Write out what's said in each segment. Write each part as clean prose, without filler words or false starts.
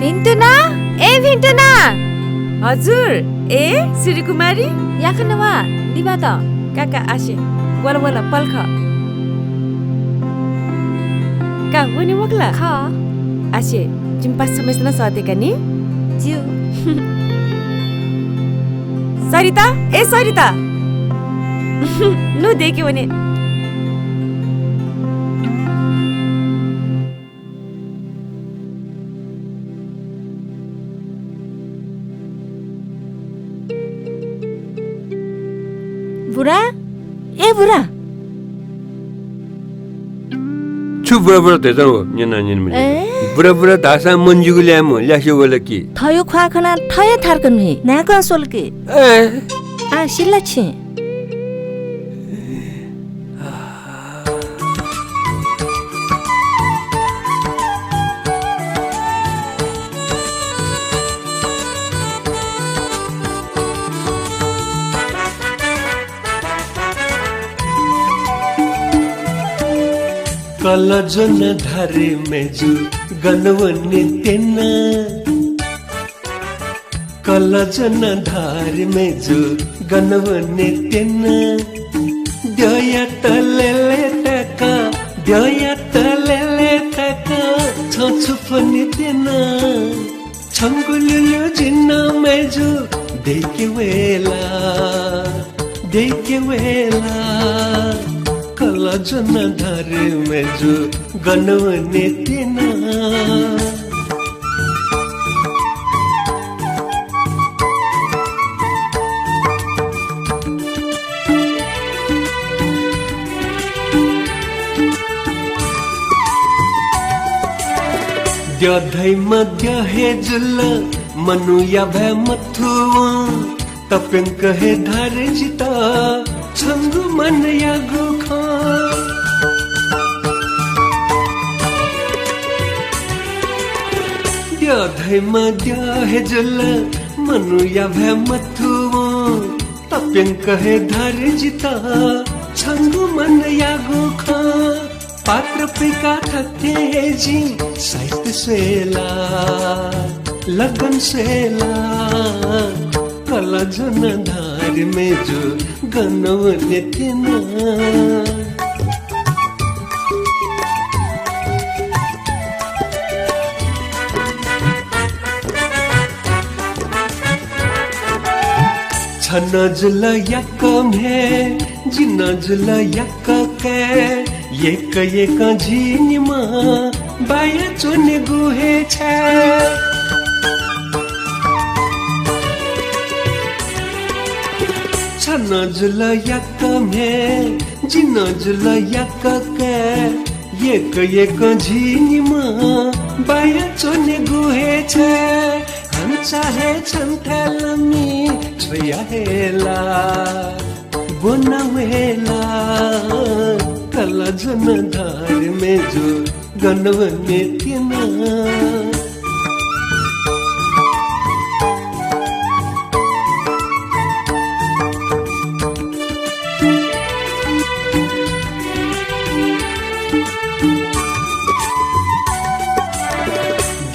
भिन्टुना ए भिन्टुना हजुर ए श्रीकुमारी याखनवा दिबा त काका आसे बोला बोला पल्ख का हुने मोकला ख आसे जिम्पा समस्या सतेका नि ज्यू सरिता ए सरिता नु देख्यो भने बुरा ए बुरा छु बुरा तेजन हो न्यना न्यन मिले बुरा धासा मंजुगु ल्याम ल्यास्यो बोला कि थयो ख्वाखना थय थार्कन हे नाका सोलके आ सिल्ला छे कलजन धारे मेजु गनवने तेना कलजन धारे मेजु गनवने तेना दया तलेले तका छछु पनि तेना छंगुल्यो जिन्ना मेजु देखे वेला कलजन धारे मेजु गनवने तेना द्यधै मध्य हे जुल मनुया भे मथुआ तपेंक हे धारे जिता छंगु मन या गुखा द्यधै मध्य हे जुल मनुया भे मथुआ तपेंक हे धारे जिता छंगु मन या गुखा पात्र पिका थके जी साहित्य सेला लगन सेला कलजन धार में जो गनवने तेना छनजुल यक में जिनजुल यक के एक झिनमा बाया चुने गुहे छ छनजुल यक में जिनजुल यक के एक झिनमा बाया चुने गुहे छ हम चाहे छन्थलमी छोया हेला बोनवेला कलजन धार में जो गनवने तेना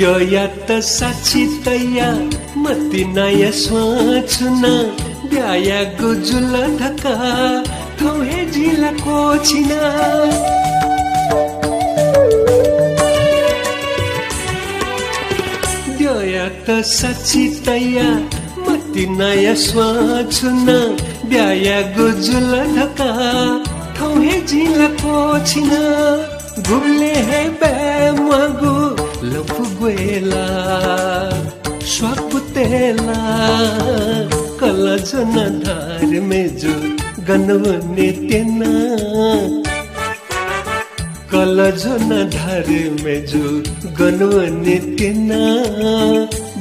द्यया त साक्षी तया मति नय स्वाछुना ब्याया गुजुल धका थौहे जिला कोछिना द्यया त साक्षी तया मति नय स्वाछुना ब्याया गुजुल धका थौहे जिला कोछिना गुले हे बेमगु लफु ग्वेला स्वपुतेला कलजन धार में जो गनवने तेना कलजन धार में जो गनवने तेना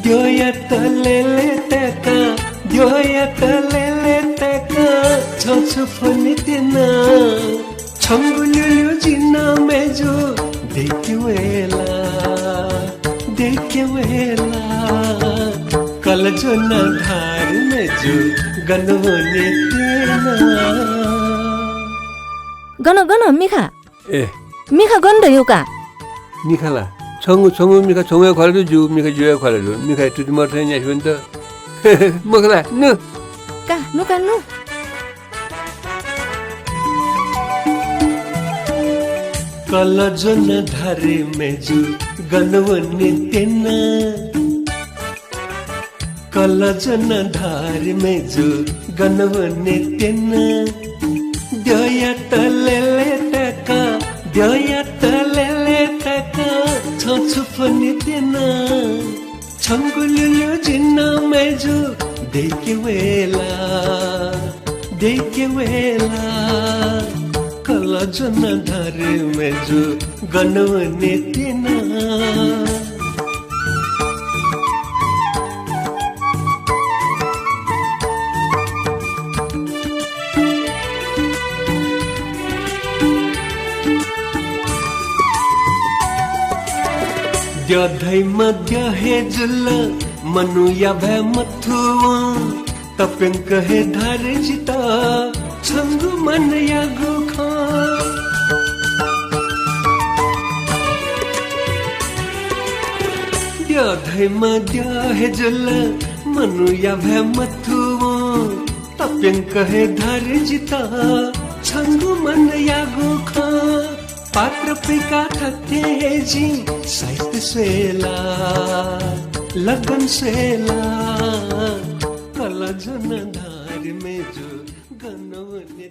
द्योया तलेले तका छछु फनि तेना छंगुल्यो जिन्ना में जो देखे वेला कलजन धार में जो गनवने तेना गन मिखा ए मिखा गन रह्यो का निखाला छ 성우 미카 정우야 관리도 주 미카 주야 관리도 미카 두지 못하냐 싶은데 먹어라 너 Ka, nu kan nu. काला जो न धारे में जो गनवने तेना काला जो न धारे में जो गनवने तेना दया तलेले टका छछुपने तेना छंगुलुलु जिन्ना में जो देखे वेला काला जो न धारे में जो गनवने तेना द्याधै मध्य हे जुल मनुया भय मथुआ तपेंक हे धारे जिता छंगु मन या गुखा द्याधै मध्य हे जुल मनुया भय मथुआ तपेंक हे धारे जिता छंगु मन या गुखा पात्र पिका थके जी साहित्य सेला लगन सेला कला जन धार में जो गनवने